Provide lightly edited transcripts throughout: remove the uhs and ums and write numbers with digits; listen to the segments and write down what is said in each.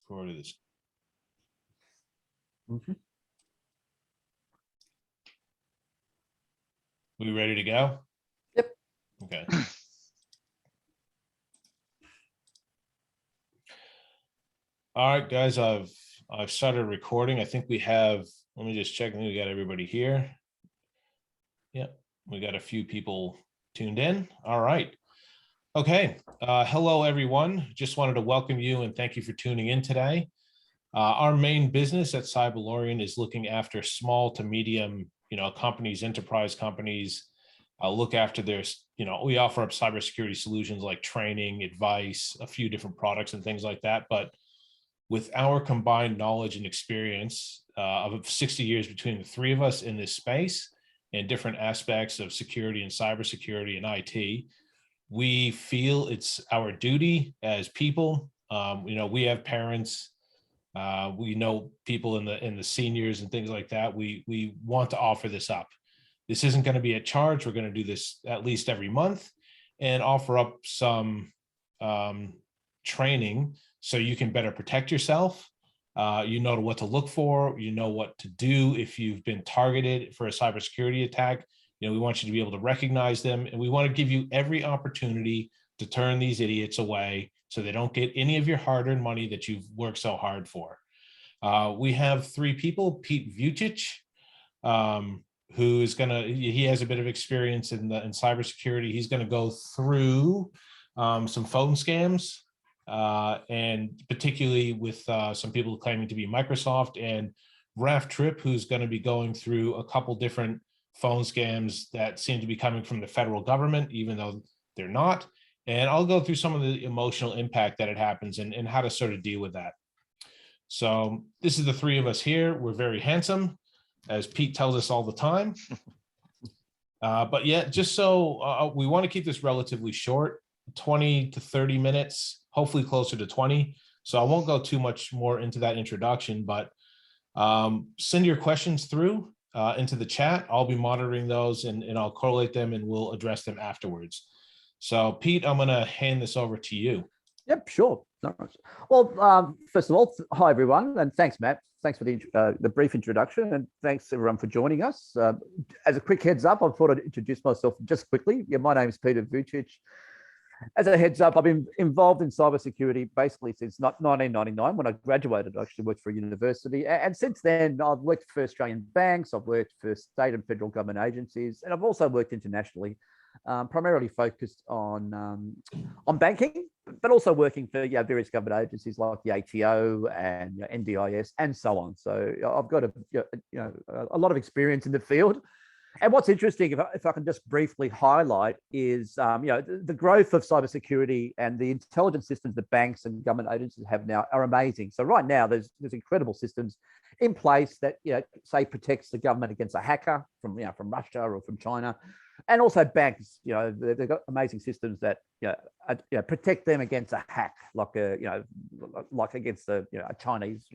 forward to this. We ready to go? Yep. Okay. All right, guys, I've started recording. I think we have, let me just check. I think we got everybody here. Yep, we got a few people tuned in. All right. Okay. Hello, everyone. Just wanted to welcome you and thank you for tuning in today. Our main business at Cyberlorian is looking after small to medium, companies, enterprise companies. Look after their, we offer up cybersecurity solutions like training, advice, a few different products and things like that. But with our combined knowledge and experience of 60 years between the three of us in this space and different aspects of security and cybersecurity and IT, we feel it's our duty as people. We have parents, we know people in the seniors and things like that. We want to offer this up. This isn't going to be a charge. We're going to do this at least every month and offer up some training so you can better protect yourself. You know what to look for. You know what to do if you've been targeted for a cybersecurity attack. We want you to be able to recognize them, and we want to give you every opportunity to turn these idiots away so they don't get any of your hard-earned money that you've worked so hard for. We have three people. Pete Vucic, who is he has a bit of experience in cybersecurity. He's going to go through some phone scams, and particularly with some people claiming to be Microsoft, and Raf Tripp, who's going to be going through a couple different phone scams that seem to be coming from the federal government, even though they're not. And I'll go through some of the emotional impact that it happens and how to sort of deal with that. So this is the three of us here. We're very handsome, as Pete tells us all the time. But yeah, just so we want to keep this relatively short, 20 to 30 minutes, hopefully closer to 20. So I won't go too much more into that introduction, but send your questions through into the chat. I'll be monitoring those and I'll correlate them and we'll address them afterwards. So Pete, I'm going to hand this over to you. Yep, sure. Well, first of all, hi everyone, and thanks, Matt. Thanks for the brief introduction, and thanks everyone for joining us. As a quick heads up, I thought I'd introduce myself just quickly. Yeah, my name is Peter Vucic. As a heads up, I've been involved in cybersecurity basically since 1999 when I graduated. I actually worked for a university, and since then I've worked for Australian banks, I've worked for state and federal government agencies, and I've also worked internationally, primarily focused on banking, but also working for various government agencies like the ATO and NDIS and so on. So I've got a lot of experience in the field. And what's interesting, if I can just briefly highlight, is the growth of cybersecurity and the intelligence systems that banks and government agencies have now are amazing. So right now, there's incredible systems in place that say protects the government against a hacker from Russia or from China, and also banks. They've got amazing systems that protect them against a hack, like against a Chinese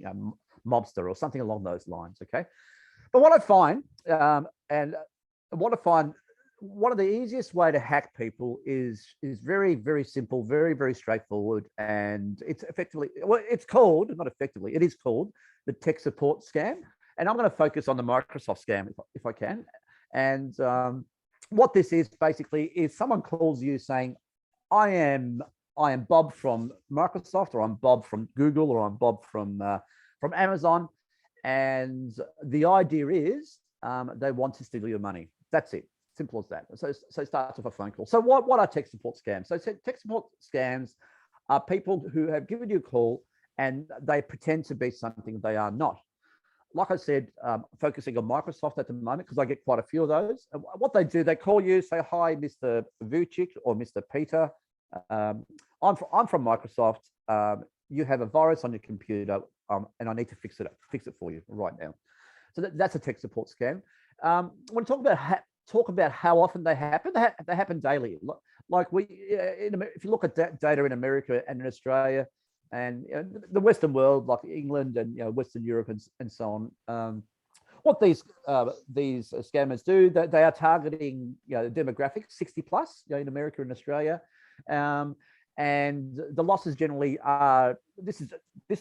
mobster or something along those lines. Okay. But what I find, one of the easiest way to hack people is very, very simple, very, very straightforward. And it's effectively, well, it's called, not effectively, it is called the tech support scam. And I'm going to focus on the Microsoft scam if I can. And what this is basically is someone calls you saying, I am Bob from Microsoft, or I'm Bob from Google, or I'm Bob from Amazon. And the idea is they want to steal your money. That's it. Simple as that. So it starts with a phone call. So what are tech support scams? So tech support scams are people who have given you a call and they pretend to be something they are not. Like I said, focusing on Microsoft at the moment, because I get quite a few of those. And what they do, they call you, say, hi, Mr. Vucic or Mr. Peter. I'm from Microsoft. You have a virus on your computer, and I need to fix it for you right now. So that's a tech support scam. When talk about how often they happen, they happen daily. Like if you look at data in America and in Australia, and the Western world, like England and Western Europe and so on. What these scammers do, they are targeting demographics 60 plus in America and Australia, and and the losses generally are, this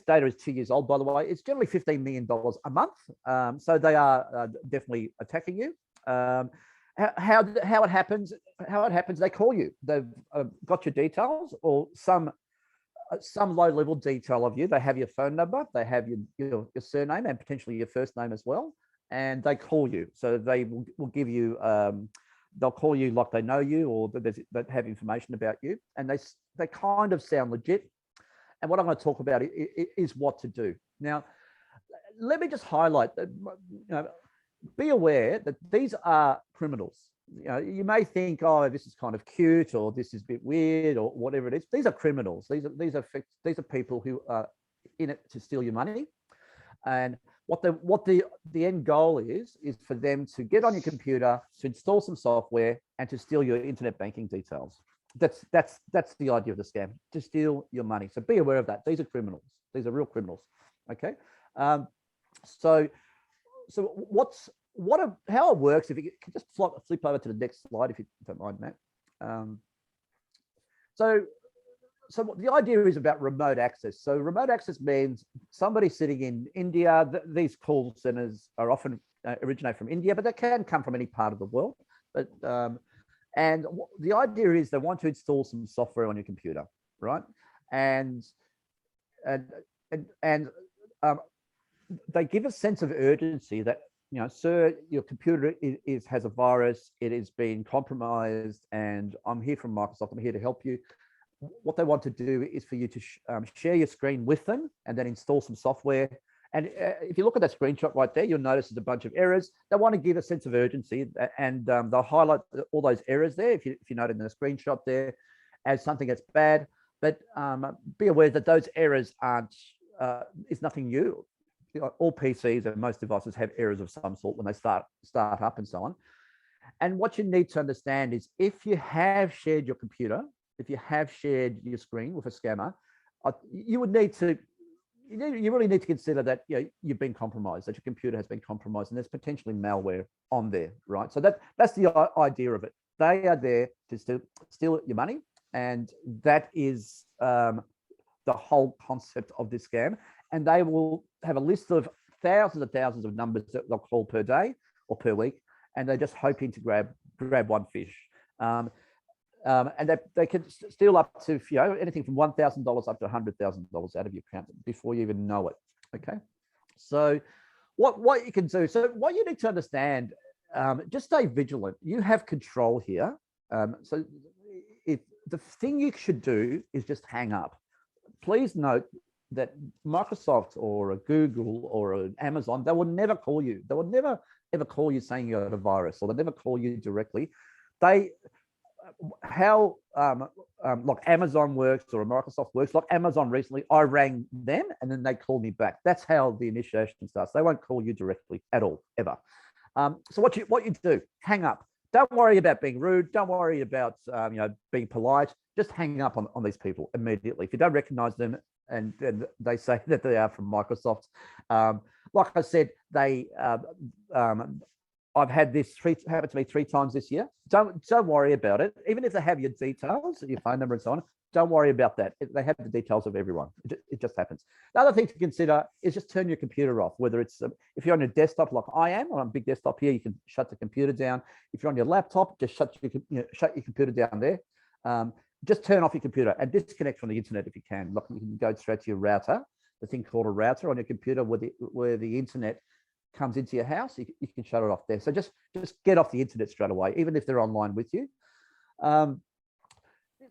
data is 2 years old, by the way. It's generally $15 million a month. So they are definitely attacking you. How it happens, they call you. They've got your details or some low level detail of you. They have your phone number, they have your surname and potentially your first name as well. And they call you. So they will give you, they'll call you like they know you, or they have information about you. And they kind of sound legit. And what I'm going to talk about is what to do. Now, let me just highlight that, be aware that these are criminals. You may think, oh, this is kind of cute, or this is a bit weird, or whatever it is. These are criminals. These are people who are in it to steal your money. And what the end goal is for them to get on your computer, to install some software, and to steal your internet banking details. That's the idea of the scam, to steal your money. So be aware of that. These are criminals. These are real criminals. Okay. So how it works, if you can just flip over to the next slide, if you don't mind, Matt. So the idea is about remote access. So remote access means somebody sitting in India. These call centers are often originate from India, but they can come from any part of the world. But and the idea is they want to install some software on your computer, right? And they give a sense of urgency that, sir, your computer has a virus, it is being compromised, and I'm here from Microsoft, I'm here to help you. What they want to do is for you to share your screen with them and then install some software. And if you look at that screenshot right there, you'll notice there's a bunch of errors. They want to give a sense of urgency, and they'll highlight all those errors there, if you note in the screenshot there, as something that's bad. But be aware that those errors is nothing new. All PCs and most devices have errors of some sort when they start up and so on. And what you need to understand is, if you have shared your computer, if you have shared your screen with a scammer, you would need to, you really need to consider that you've been compromised, that your computer has been compromised, and there's potentially malware on there, right? So that's the idea of it. They are there to steal your money, and that is the whole concept of this scam. And they will have a list of thousands and thousands of numbers that they'll call per day or per week, and they're just hoping to grab one fish. And they can steal up to anything from $1,000 up to $100,000 out of your account before you even know it. Okay, so what you can do? So what you need to understand, just stay vigilant. You have control here. So if the thing you should do is just hang up. Please note that Microsoft or a Google or an Amazon, they will never call you. They will never ever call you saying you have a virus, or they never call you directly. Like Amazon works or Microsoft works, like Amazon recently, I rang them and then they called me back. That's how the initiation starts. They won't call you directly at all, ever. So what you do, hang up. Don't worry about being rude. Don't worry about being polite. Just hang up on these people immediately. If you don't recognize them and they say that they are from Microsoft, like I said, I've had this happen to me 3 times this year. Don't worry about it. Even if they have your details, your phone number and so on, don't worry about that. They have the details of everyone. It just happens. The other thing to consider is just turn your computer off. Whether it's if you're on your desktop like I am, on a big desktop here, you can shut the computer down. If you're on your laptop, just shut your computer down there. Just turn off your computer and disconnect from the internet if you can. Like, you can go straight to your router, the thing called a router on your computer, where the internet comes into your house. You can shut it off there. So just get off the internet straight away, even if they're online with you.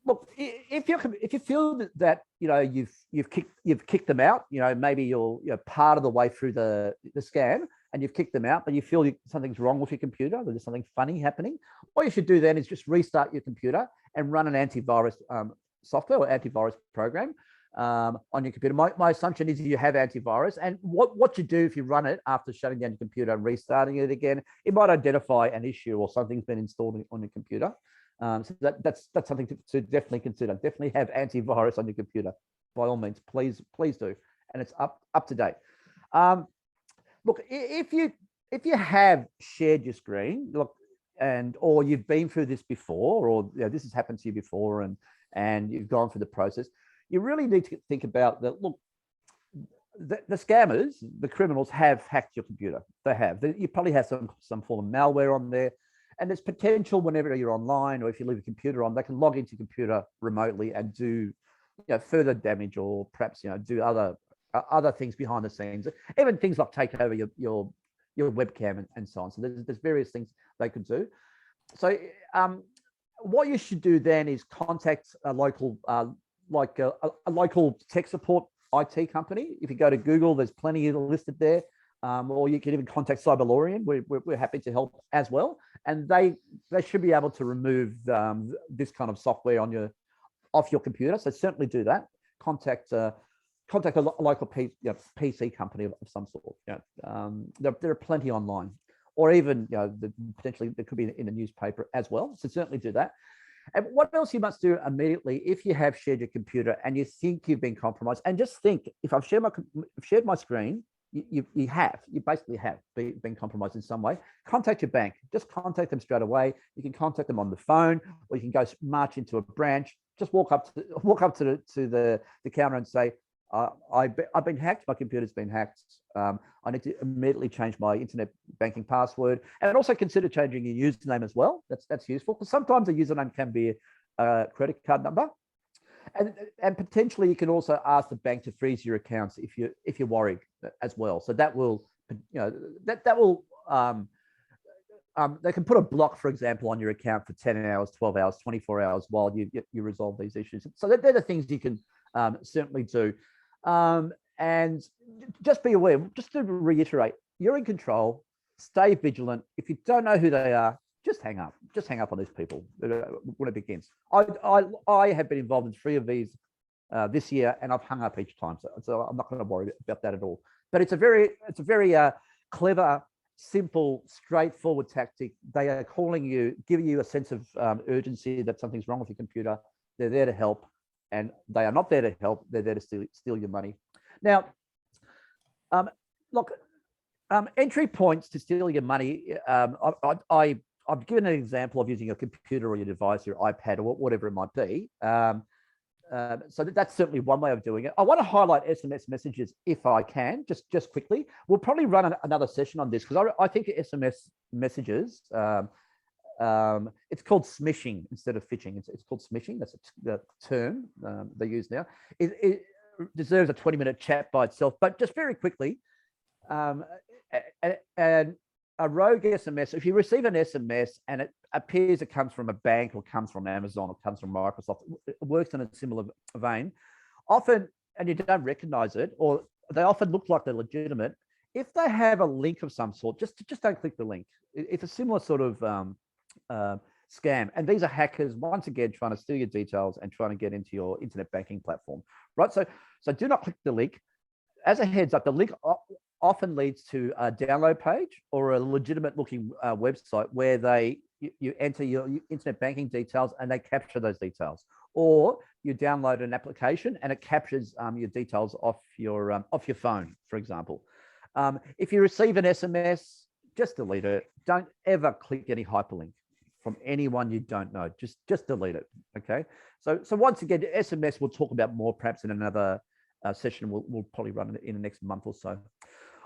Look, if you feel that you've kicked them out, maybe you're part of the way through the scam and you've kicked them out, but you feel something's wrong with your computer, there's something funny happening, what you should do then is just restart your computer and run an antivirus software or antivirus program on your computer. My assumption is you have antivirus, and what you do if you run it after shutting down your computer and restarting it again, it might identify an issue or something's been installed on your computer. So that's something to definitely consider. Definitely have antivirus on your computer, by all means. Please do, and it's up to date. Look, if you have shared your screen, look, or you've been through this before, or this has happened to you before, and and you've gone through the process, you really need to think about that. Look, the scammers, the criminals have hacked your computer. They have. You probably have some form of malware on there. And there's potential whenever you're online, or if you leave a computer on, they can log into your computer remotely and do further damage, or perhaps do other things behind the scenes, even things like take over your webcam and so on. So there's various things they could do. So what you should do then is contact a local like a local tech support IT company. If you go to Google, there's plenty listed there. Or you can even contact Cyberlorian. We're happy to help as well, and they should be able to remove this kind of software off your computer. So certainly do that. Contact a local PC company of some sort. There are plenty online, or even potentially there could be in a newspaper as well. So certainly do that. And what else you must do immediately if you have shared your computer and you think you've been compromised, and just think, if I've shared my screen, you basically have been compromised in some way. Contact your bank. Just contact them straight away. You can contact them on the phone, or you can go march into a branch. Just walk up to the counter and say, I've been hacked. My computer's been hacked. I need to immediately change my internet banking password, and also consider changing your username as well. That's useful, because sometimes a username can be a credit card number. And potentially you can also ask the bank to freeze your accounts if you're worried as well. So that will, they can put a block, for example, on your account for 10 hours, 12 hours, 24 hours while you resolve these issues. So they're the things you can certainly do. And just be aware, just to reiterate, you're in control, stay vigilant. If you don't know who they are, just hang up. Just hang up on these people when it begins. I have been involved in 3 of these this year, and I've hung up each time. So I'm not going to worry about that at all. But it's a very clever, simple, straightforward tactic. They are calling you, giving you a sense of urgency that something's wrong with your computer. They're there to help, and they are not there to help. They're there to steal your money. Now, look, entry points to steal your money. I've given an example of using a computer or your device, your iPad, or whatever it might be. So that's certainly one way of doing it. I want to highlight SMS messages if I can, just quickly. We'll probably run another session on this, because I think SMS messages, it's called smishing instead of phishing. It's called smishing. That's the term they use now. It deserves a 20-minute chat by itself, but just very quickly, and a rogue SMS, if you receive an SMS and it appears it comes from a bank, or comes from Amazon, or comes from Microsoft, it works in a similar vein. Often, and you don't recognize it, or they often look like they're legitimate. If they have a link of some sort, just don't click the link. It's a similar sort of scam. And these are hackers, once again, trying to steal your details and trying to get into your internet banking platform, right? So do not click the link. As a heads up, the link often leads to a download page or a legitimate looking website where you enter your internet banking details and they capture those details, or you download an application and it captures your details off your phone, for example. If you receive an SMS, just delete it. Don't ever click any hyperlink from anyone you don't know. Just delete it. Okay. So once again, SMS we'll talk about more perhaps in another session. We'll probably run it in the next month or so.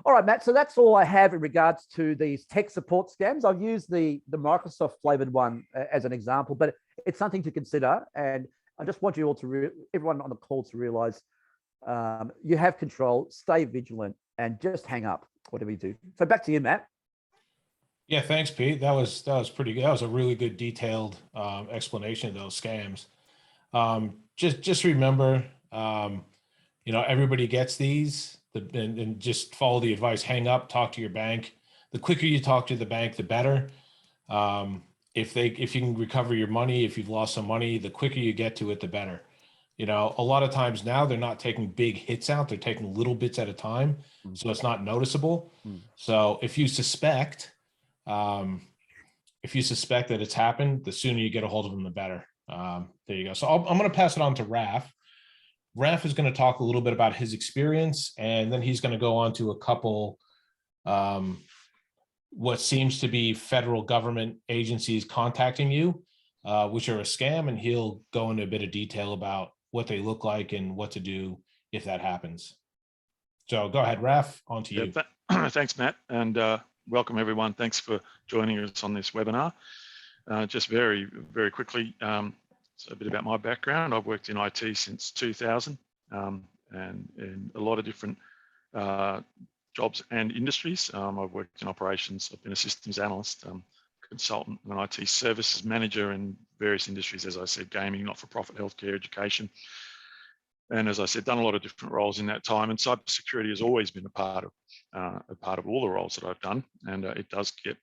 All right, Matt. So that's all I have in regards to these tech support scams. I've used the Microsoft flavored one as an example, but it's something to consider. And I just want you all everyone on the call to realize you have control, stay vigilant, and just hang up whatever you do. So back to you, Matt. Yeah, thanks, Pete. That was pretty good. That was a really good detailed explanation of those scams. Just remember, everybody gets these. And just follow the advice. Hang up. Talk to your bank. The quicker you talk to the bank, the better. If you can recover your money, if you've lost some money, the quicker you get to it, the better. A lot of times now they're not taking big hits out; they're taking little bits at a time, so it's not noticeable. So if you suspect that it's happened, the sooner you get a hold of them, the better. There you go. So I'm going to pass it on to Raf. Raf is going to talk a little bit about his experience, and then he's going to go on to a couple what seems to be federal government agencies contacting you which are a scam, and he'll go into a bit of detail about what they look like and what to do if that happens. So go ahead, Raf, on to you. Thanks, Matt, and welcome everyone. Thanks for joining us on this webinar. Just very, very quickly, so a bit about my background. I've worked in IT since 2000 and in a lot of different jobs and industries. I've worked in operations. I've been a systems analyst, consultant, and an IT services manager in various industries, as I said, gaming, not-for-profit, healthcare, education. And as I said, done a lot of different roles in that time. And cybersecurity has always been a part of all the roles that I've done. And it does get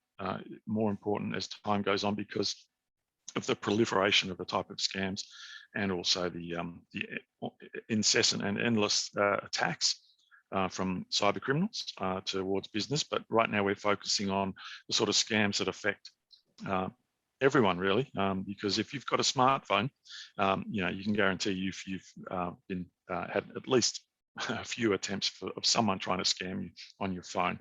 more important as time goes on because of the proliferation of the type of scams and also the incessant and endless attacks from cyber criminals towards business. But right now we're focusing on the sort of scams that affect everyone really, because if you've got a smartphone, you can guarantee you've been had at least a few attempts of someone trying to scam you on your phone.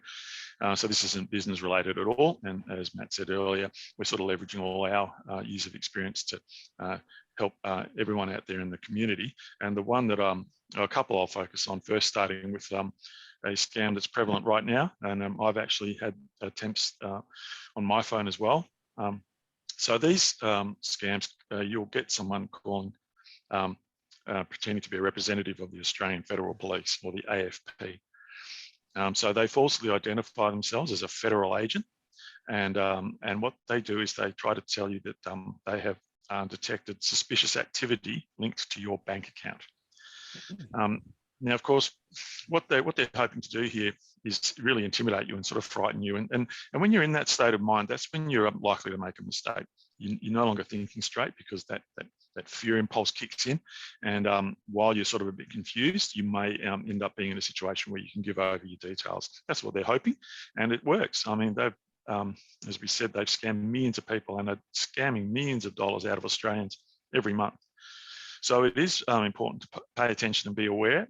So this isn't business related at all. And as Matt said earlier, we're sort of leveraging all our years of experience to help everyone out there in the community. And the one that a couple I'll focus on first, starting with a scam that's prevalent right now. And I've actually had attempts on my phone as well. So these scams, you'll get someone calling, pretending to be a representative of the Australian Federal Police or the AFP. So they falsely identify themselves as a federal agent, and what they do is they try to tell you that they have detected suspicious activity linked to your bank account. Now, of course, what they're hoping to do here is really intimidate you and sort of frighten you. And when you're in that state of mind, that's when you're likely to make a mistake. You're no longer thinking straight because that fear impulse kicks in. And while you're sort of a bit confused, you may end up being in a situation where you can give over your details. That's what they're hoping, and it works. I mean, they've, as we said, they've scammed millions of people, and they're scamming millions of dollars out of Australians every month. So it is important to pay attention and be aware.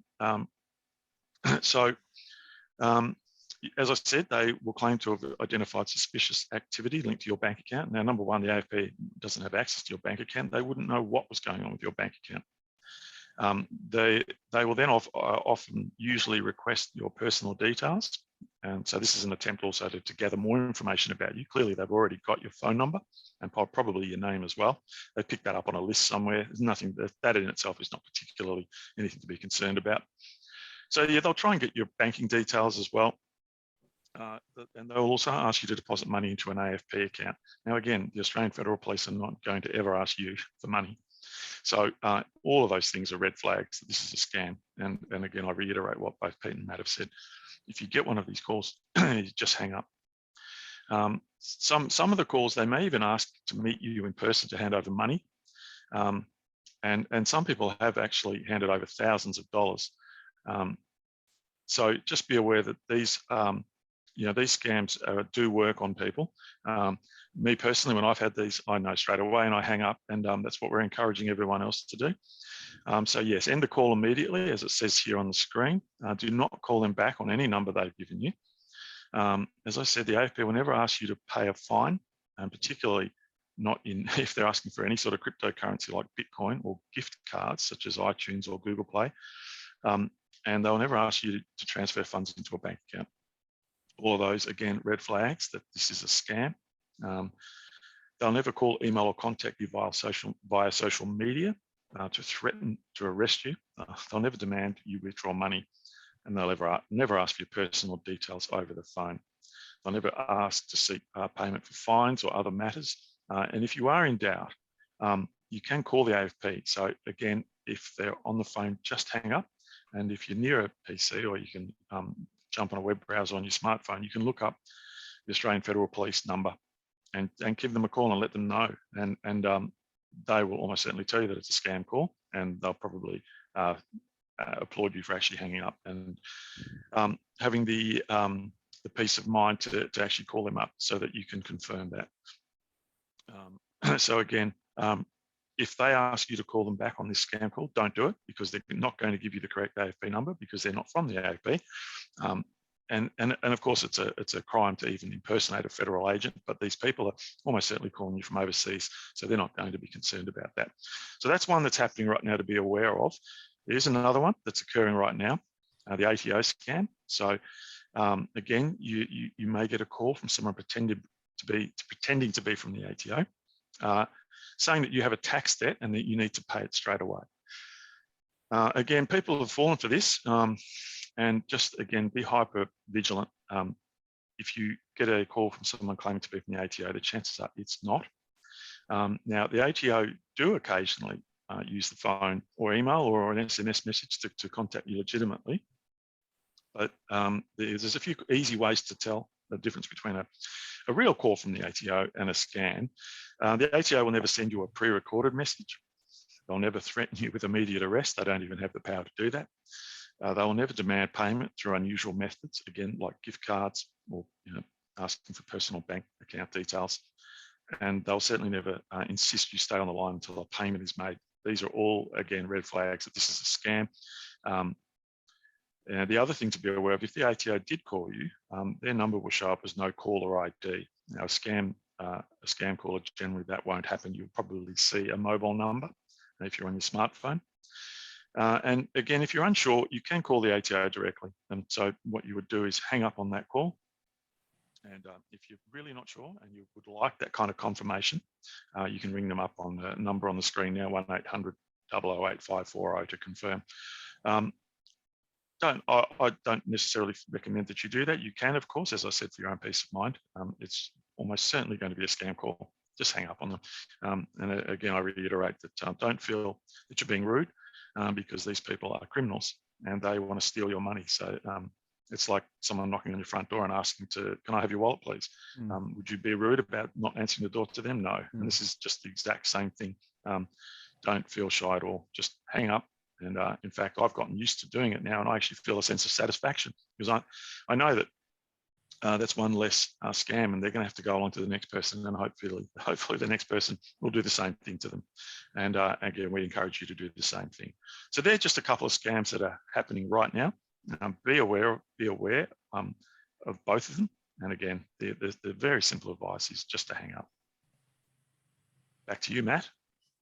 As I said, they will claim to have identified suspicious activity linked to your bank account. Now, number one, the AFP doesn't have access to your bank account. They wouldn't know what was going on with your bank account. They will then often usually request your personal details. And so this is an attempt also to gather more information about you. Clearly, they've already got your phone number and probably your name as well. They picked that up on a list somewhere. There's nothing, that in itself is not particularly anything to be concerned about. So yeah, they'll try and get your banking details as well. And they'll also ask you to deposit money into an AFP account. Now, again, the Australian Federal Police are not going to ever ask you for money. So all of those things are red flags that this is a scam. And again, I reiterate what both Pete and Matt have said. If you get one of these calls, you just hang up. Some of the calls, they may even ask to meet you in person to hand over money. And some people have actually handed over thousands of dollars. So just be aware that these scams do work on people. Me personally, when I've had these, I know straight away and I hang up, and that's what we're encouraging everyone else to do. So yes, end the call immediately, as it says here on the screen. Do not call them back on any number they've given you. As I said, the AFP will never ask you to pay a fine, and particularly not if they're asking for any sort of cryptocurrency like Bitcoin or gift cards such as iTunes or Google Play. And they'll never ask you to transfer funds into a bank account. All of those, again, red flags that this is a scam. They'll never call, email, or contact you via social media to threaten to arrest you. They'll never demand you withdraw money, and they'll never ask for your personal details over the phone. They'll never ask to seek payment for fines or other matters. And if you are in doubt, you can call the AFP. So again, if they're on the phone, just hang up. And if you're near a PC, or you can jump on a web browser on your smartphone, you can look up the Australian Federal Police number and give them a call and let them know. And they will almost certainly tell you that it's a scam call, and they'll probably applaud you for actually hanging up and having the peace of mind to actually call them up so that you can confirm that. So again, if they ask you to call them back on this scam call, don't do it, because they're not going to give you the correct AFP number because they're not from the AFP. and of course, it's a crime to even impersonate a federal agent, but these people are almost certainly calling you from overseas, so they're not going to be concerned about that. So that's one that's happening right now to be aware of. There's another one that's occurring right now, the ATO scam. So again, you may get a call from someone pretending to be from the ATO, saying that you have a tax debt and that you need to pay it straight away. Again, people have fallen for this, and just again, be hyper vigilant. If you get a call from someone claiming to be from the ATO, the chances are it's not. Now, the ATO do occasionally use the phone or email or an SMS message to contact you legitimately, but there's a few easy ways to tell the difference between a real call from the ATO and a scam. The ATO will never send you a pre-recorded message. They'll never threaten you with immediate arrest. They don't even have the power to do that. They will never demand payment through unusual methods, again, like gift cards or asking for personal bank account details. And they'll certainly never insist you stay on the line until a payment is made. These are all, again, red flags that this is a scam. And the other thing to be aware of, if the ATO did call you, their number will show up as no caller ID. Now, a scam caller, generally that won't happen. You'll probably see a mobile number if you're on your smartphone. And again, if you're unsure, you can call the ATO directly. And so what you would do is hang up on that call. And if you're really not sure and you would like that kind of confirmation, you can ring them up on the number on the screen now, 1-800-008-540 to confirm. I don't necessarily recommend that you do that. You can, of course, as I said, for your own peace of mind. It's almost certainly going to be a scam call. Just hang up on them. And again, I reiterate that don't feel that you're being rude because these people are criminals and they want to steal your money. So it's like someone knocking on your front door and asking can I have your wallet, please? Would you be rude about not answering the door to them? No. And this is just the exact same thing. Don't feel shy at all. Just hang up. And in fact, I've gotten used to doing it now, and I actually feel a sense of satisfaction because I know that that's one less scam, and they're going to have to go along to the next person, and hopefully the next person will do the same thing to them. And again, we encourage you to do the same thing. So they're just a couple of scams that are happening right now. Be aware of both of them. And again, the very simple advice is just to hang up. Back to you, Matt.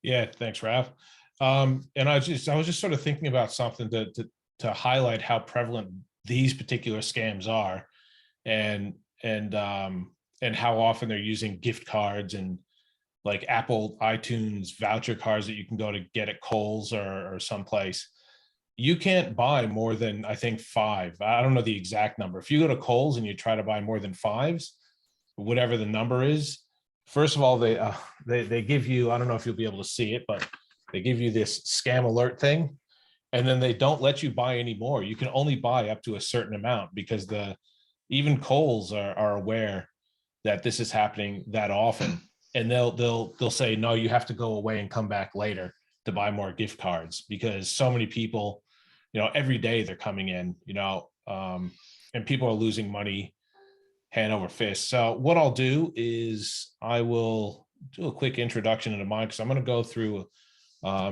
Yeah, thanks, Ralph. And I was just sort of thinking about something to highlight how prevalent these particular scams are, and how often they're using gift cards and like Apple iTunes voucher cards that you can go to get at Kohl's or someplace. You can't buy more than, I think, 5. I don't know the exact number. If you go to Kohl's and you try to buy more than 5s, whatever the number is, first of all, they give you, I don't know if you'll be able to see it, but they give you this scam alert thing, and then they don't let you buy any more. You can only buy up to a certain amount because even Kohl's are aware that this is happening that often, and they'll say, no, you have to go away and come back later to buy more gift cards, because so many people, every day they're coming in, and people are losing money hand over fist. So what I'll do is I will do a quick introduction into mine, because I'm going to go through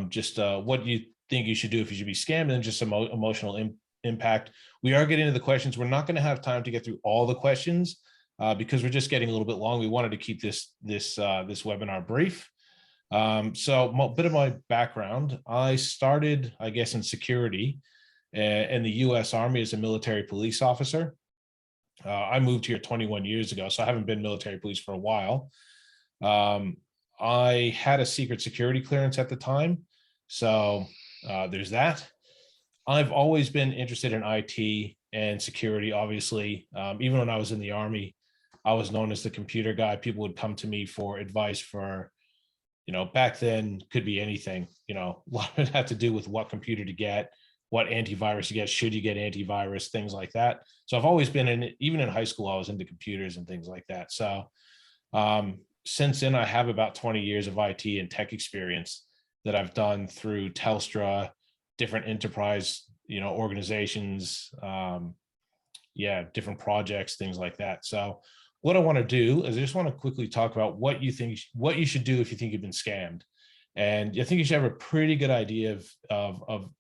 just what you think you should do if you should be scammed, and just some emotional impact. We are getting into the questions. We're not going to have time to get through all the questions because we're just getting a little bit long. We wanted to keep this webinar brief. So a bit of my background. I started, I guess, in security in the U.S. Army as a military police officer. I moved here 21 years ago, so I haven't been military police for a while. I had a secret security clearance at the time, so there's that. I've always been interested in IT and security, obviously. Even when I was in the Army, I was known as the computer guy. People would come to me for advice for, back then could be anything. A lot of it had to do with what computer to get, what antivirus to get, should you get antivirus, things like that. So I've always been even in high school, I was into computers and things like that. So since then, I have about 20 years of IT and tech experience that I've done through Telstra, different enterprise, organizations, different projects, things like that. So what I want to do is I just want to quickly talk about what you should do if you think you've been scammed. And I think you should have a pretty good idea of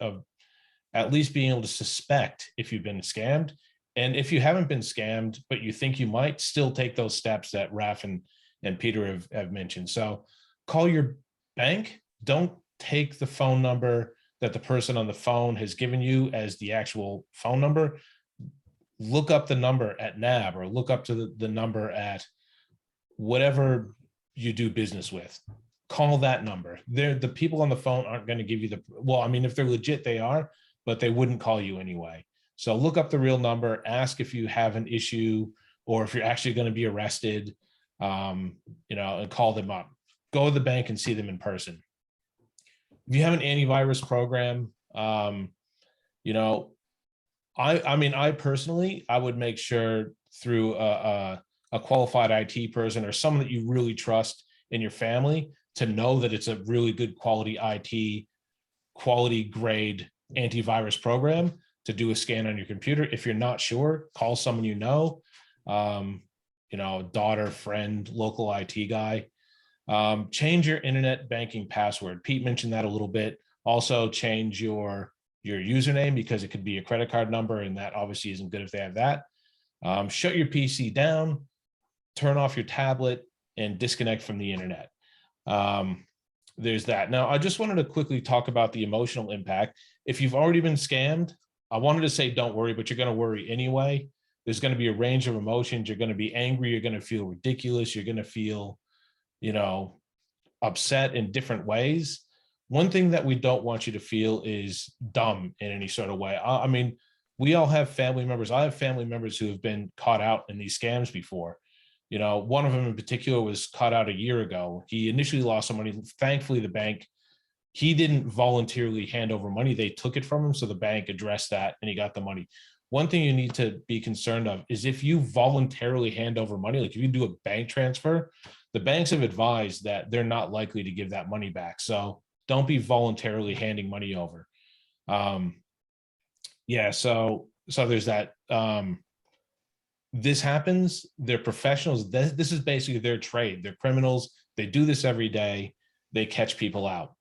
at least being able to suspect if you've been scammed, And if you haven't been scammed, but you think you might, still take those steps that Raf and Peter have mentioned. So call your bank. Don't take the phone number that the person on the phone has given you as the actual phone number. Look up the number at NAB, or look up to the number at whatever you do business with. Call that number. The people on the phone aren't going to give you the, well, I mean, if they're legit, they are, but they wouldn't call you anyway. So look up the real number, ask if you have an issue or if you're actually going to be arrested, and call them up. Go to the bank and see them in person. If you have an antivirus program, I personally, I would make sure through a qualified IT person or someone that you really trust in your family to know that it's a really good quality IT, quality grade antivirus program to do a scan on your computer. If you're not sure, call someone daughter, friend, local IT guy. Change your internet banking password. Pete mentioned that a little bit. Also change your username, because it could be a credit card number, and that obviously isn't good if they have that. Shut your PC down, turn off your tablet, and disconnect from the internet. There's that. Now, I just wanted to quickly talk about the emotional impact. If you've already been scammed, I wanted to say don't worry, but you're going to worry anyway. There's going to be a range of emotions. You're going to be angry. You're going to feel ridiculous. You're going to feel, upset in different ways. One thing that we don't want you to feel is dumb in any sort of way. I mean, we all have family members. I have family members who have been caught out in these scams before. One of them in particular was caught out a year ago. He initially lost some money. Thankfully, the bank, he didn't voluntarily hand over money. They took it from him. So the bank addressed that and he got the money. One thing you need to be concerned of is if you voluntarily hand over money, like if you do a bank transfer, the banks have advised that they're not likely to give that money back. So don't be voluntarily handing money over. So there's that. This happens. They're professionals. This is basically their trade. They're criminals. They do this every day. They catch people out.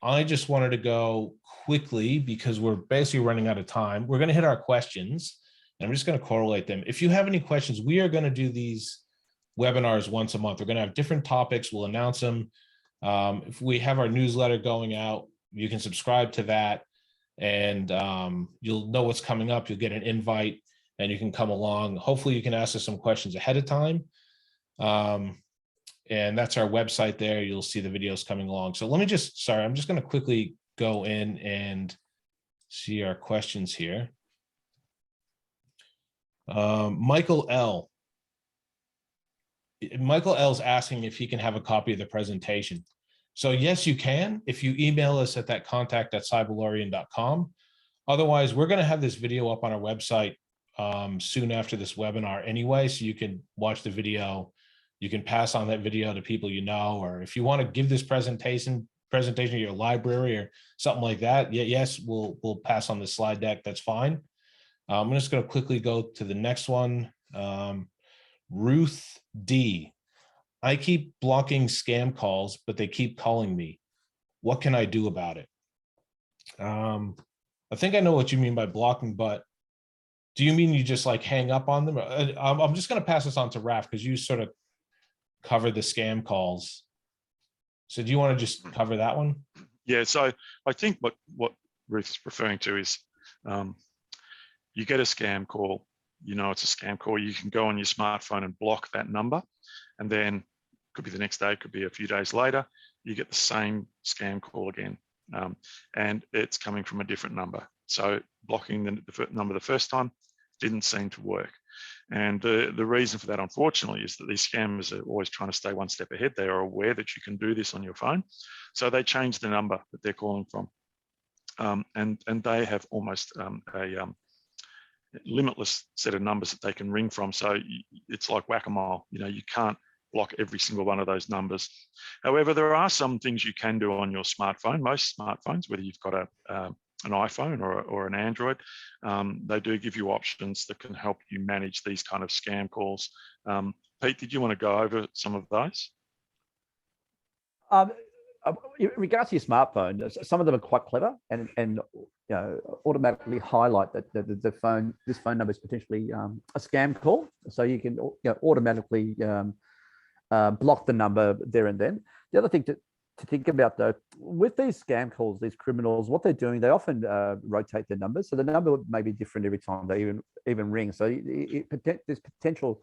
I just wanted to go quickly because we're basically running out of time. We're going to hit our questions, and I'm just going to correlate them. If you have any questions, we are going to do these webinars once a month. We're going to have different topics. We'll announce them. If we have our newsletter going out, you can subscribe to that, and you'll know what's coming up. You'll get an invite, and you can come along. Hopefully you can ask us some questions ahead of time. And that's our website there. You'll see the videos coming along. So I'm just going to quickly go in and see our questions here. Michael L. Michael L is asking if he can have a copy of the presentation. So yes, you can, if you email us at that contact@cyberlorian.com. Otherwise, we're going to have this video up on our website soon after this webinar anyway, so you can watch the video. You can pass on that video to people you know, or if you want to give this presentation to your library or something like that, yes, we'll pass on the slide deck. That's fine. I'm just going to quickly go to the next one. Ruth D. I keep blocking scam calls, but they keep calling me. What can I do about it? I think I know what you mean by blocking, but do you mean you just like hang up on them? I'm just going to pass this on to Raf because you sort of cover the scam calls. So do you want to just cover that one? Yeah, so I think what Ruth's referring to is you get a scam call, it's a scam call, you can go on your smartphone and block that number, and then could be the next day, could be a few days later, you get the same scam call again, and it's coming from a different number. So blocking the number the first time didn't seem to work. And the reason for that, unfortunately, is that these scammers are always trying to stay one step ahead. They are aware that you can do this on your phone. So they change the number that they're calling from. And they have almost a limitless set of numbers that they can ring from. So it's like whack-a-mole. You can't block every single one of those numbers. However, there are some things you can do on your smartphone. Most smartphones, whether you've got an iPhone or an Android, they do give you options that can help you manage these kind of scam calls. Pete, did you want to go over some of those? In regards to your smartphone, some of them are quite clever, and automatically highlight that this phone number is potentially a scam call. So you can automatically block the number there and then. The other thing to think about, though, with these scam calls, these criminals, what they're doing, they often rotate their numbers. So the number may be different every time they even ring. So there's potential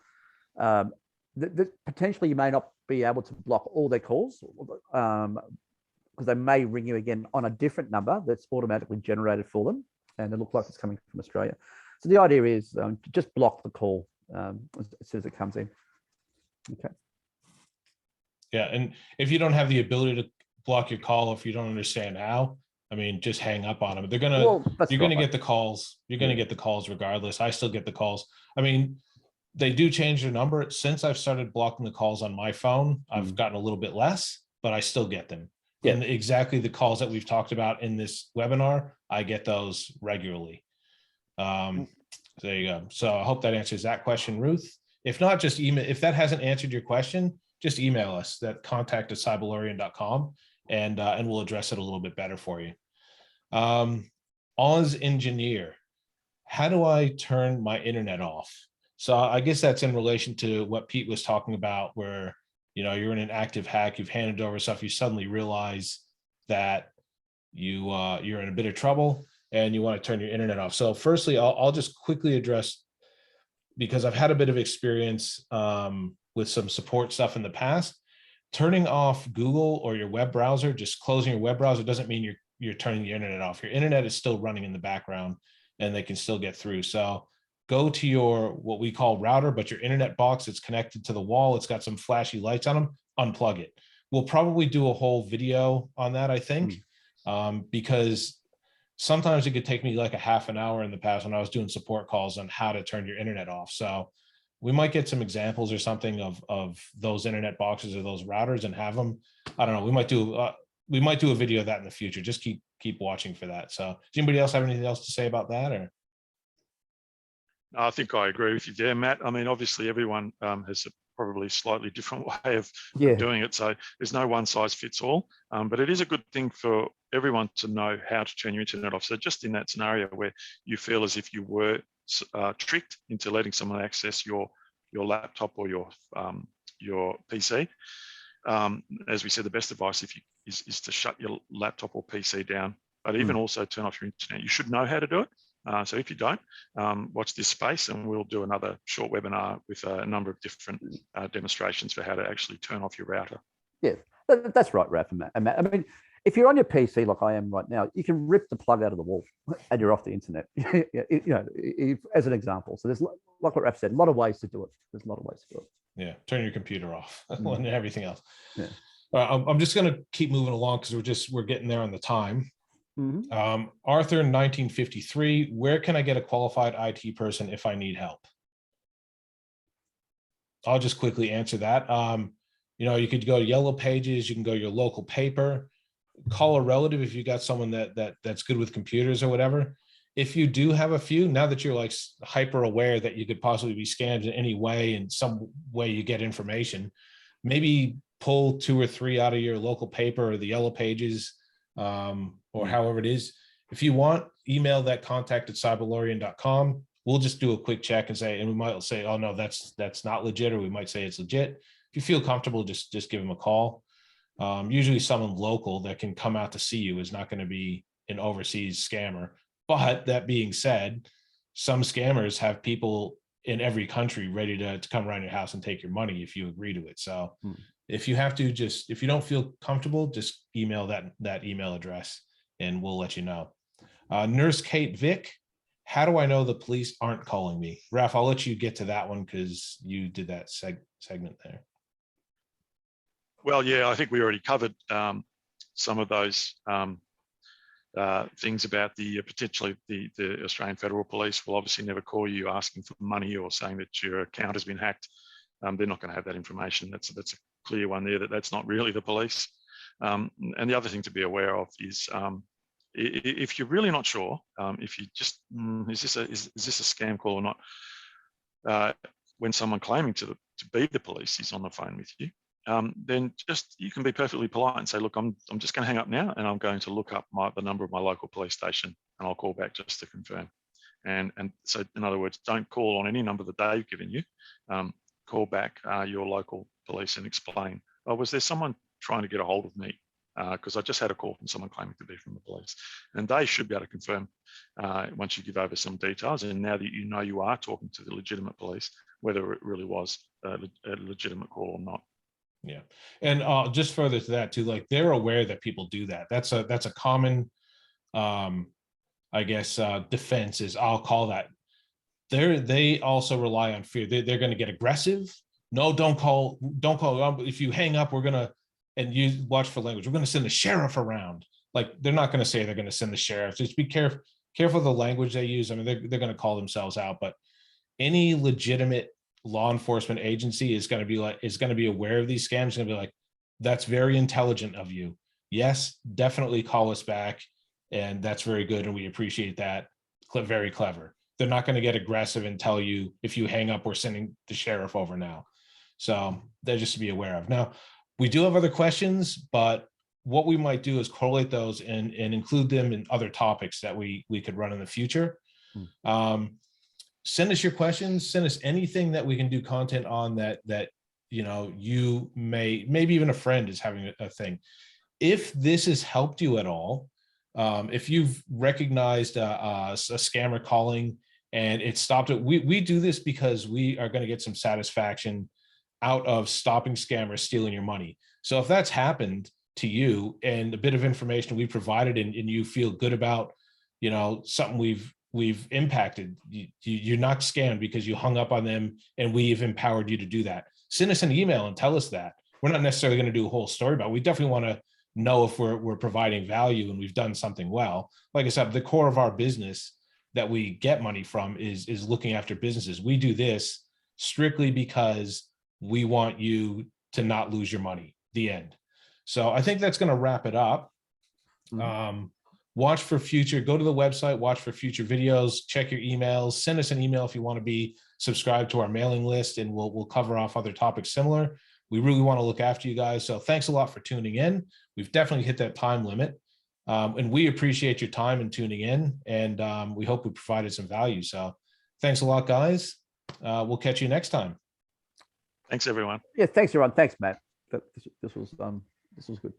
potentially you may not be able to block all their calls because they may ring you again on a different number that's automatically generated for them, and it looks like it's coming from Australia. So the idea is just block the call as soon as it comes in. Okay. Yeah, and if you don't have the ability to block your call, if you don't understand how, I mean, just hang up on them. They're gonna, you're gonna get the calls. You're gonna get the calls regardless. I still get the calls. I mean, they do change their number. Since I've started blocking the calls on my phone, I've gotten a little bit less, but I still get them. Yeah. And exactly the calls that we've talked about in this webinar, I get those regularly. There you go. So I hope that answers that question, Ruth. If not, just email. If that hasn't answered your question, just email us at contact@cyberlorian.com and we'll address it a little bit better for you. Oz Engineer, how do I turn my internet off? So I guess that's in relation to what Pete was talking about, where you're in an active hack, you've handed over stuff, you suddenly realize that you're in a bit of trouble and you want to turn your internet off. So firstly, I'll just quickly address, because I've had a bit of experience with some support stuff in the past. Turning off Google or your web browser, just closing your web browser, doesn't mean you're turning your internet off. Your internet is still running in the background and they can still get through. So go to your, what we call router, but your internet box, it's connected to the wall. It's got some flashy lights on them, unplug it. We'll probably do a whole video on that, I think, because sometimes it could take me like a half an hour in the past when I was doing support calls on how to turn your internet off. So we might get some examples or something of those internet boxes or those routers and have them. I don't know. We might do a video of that in the future. Just keep watching for that. So does anybody else have anything else to say about that? Or I think I agree with you there, Matt. I mean, obviously everyone has a probably slightly different way of doing it. So there's no one size fits all, but it is a good thing for everyone to know how to turn your internet off. So just in that scenario where you feel as if you were tricked into letting someone access your laptop or your PC, as we said, the best advice is to shut your laptop or PC down, but even also turn off your internet. You should know how to do it. So if you don't, watch this space and we'll do another short webinar with a number of different demonstrations for how to actually turn off your router. Yeah, that's right, Raph and Matt. I mean, if you're on your PC like I am right now, you can rip the plug out of the wall and you're off the internet, as an example. So there's, like what Raph said, a lot of ways to do it. There's a lot of ways to do it. Yeah, turn your computer off and everything else. Yeah. I'm just going to keep moving along because we're getting there on the time. Arthur, 1953, where can I get a qualified IT person if I need help? I'll just quickly answer that. You could go to Yellow Pages, you can go to your local paper, call a relative if you got someone that's good with computers or whatever. If you do have a few, now that you're like hyper aware that you could possibly be scammed in any way, in some way you get information, maybe pull 2 or 3 out of your local paper or the Yellow Pages, or however it is. If you want, email that contact@cyberlorian.com. We'll just do a quick check and we might say, oh no, that's not legit, or we might say it's legit. If you feel comfortable, just give them a call. Usually someone local that can come out to see you is not going to be an overseas scammer. But that being said, some scammers have people in every country ready to come around your house and take your money if you agree to it. So if you have to, if you don't feel comfortable, just email that email address and we'll let you know. Nurse Kate Vick, how do I know the police aren't calling me? Raph, I'll let you get to that one because you did that segment there. Well, yeah, I think we already covered some of those things about potentially the Australian Federal Police will obviously never call you asking for money or saying that your account has been hacked. They're not going to have that information. That's a clear one there, that's not really the police. And the other thing to be aware of is if you're really not sure, if you just is this a scam call or not, when someone claiming to be the police is on the phone with you, then just you can be perfectly polite and say, look, I'm just going to hang up now, and I'm going to look up the number of my local police station, and I'll call back just to confirm. And so, in other words, don't call on any number that they've given you. Call back your local police and explain, oh, was there someone trying to get a hold of me? Because I just had a call from someone claiming to be from the police. And they should be able to confirm once you give over some details. And now that you know you are talking to the legitimate police, whether it really was a legitimate call or not. Yeah. And just further to that too, like they're aware that people do that. That's a common, I guess, defense is, I'll call that. They also rely on fear. They're going to get aggressive. No, don't call. If you hang up, we're going to, and you watch for language, we're going to send the sheriff around. Like they're not going to say they're going to send the sheriff. Just be careful of the language they use. I mean, they're going to call themselves out, but any legitimate law enforcement agency is going to be aware of these scams. Going to be like, that's very intelligent of you. Yes, definitely call us back. And that's very good. And we appreciate that. Very clever. They're not going to get aggressive and tell you, if you hang up, we're sending the sheriff over now. So they're just to be aware of. Now, we do have other questions, but what we might do is correlate those and include them in other topics that we could run in the future. Send us your questions, send us anything that we can do content on that you maybe even a friend is having a thing. If this has helped you at all, if you've recognized a scammer calling and it stopped it, we do this because we are going to get some satisfaction out of stopping scammers stealing your money. So if that's happened to you and a bit of information we provided and you feel good about, something we've impacted, you're not scammed because you hung up on them and we've empowered you to do that. Send us an email and tell us that. We're not necessarily going to do a whole story about it. We definitely want to know if we're providing value and we've done something well. Like I said, the core of our business that we get money from is looking after businesses. We do this strictly because we want you to not lose your money, the end. So I think that's going to wrap it up. Watch for future, go to the website, watch for future videos, check your emails, send us an email if you want to be subscribed to our mailing list, and we'll cover off other topics similar. We really want to look after you guys. So thanks a lot for tuning in. We've definitely hit that time limit. And we appreciate your time and tuning in. And we hope we provided some value. So thanks a lot, guys. We'll catch you next time. Thanks, everyone. Yeah, thanks, everyone. Thanks, Matt. This was good.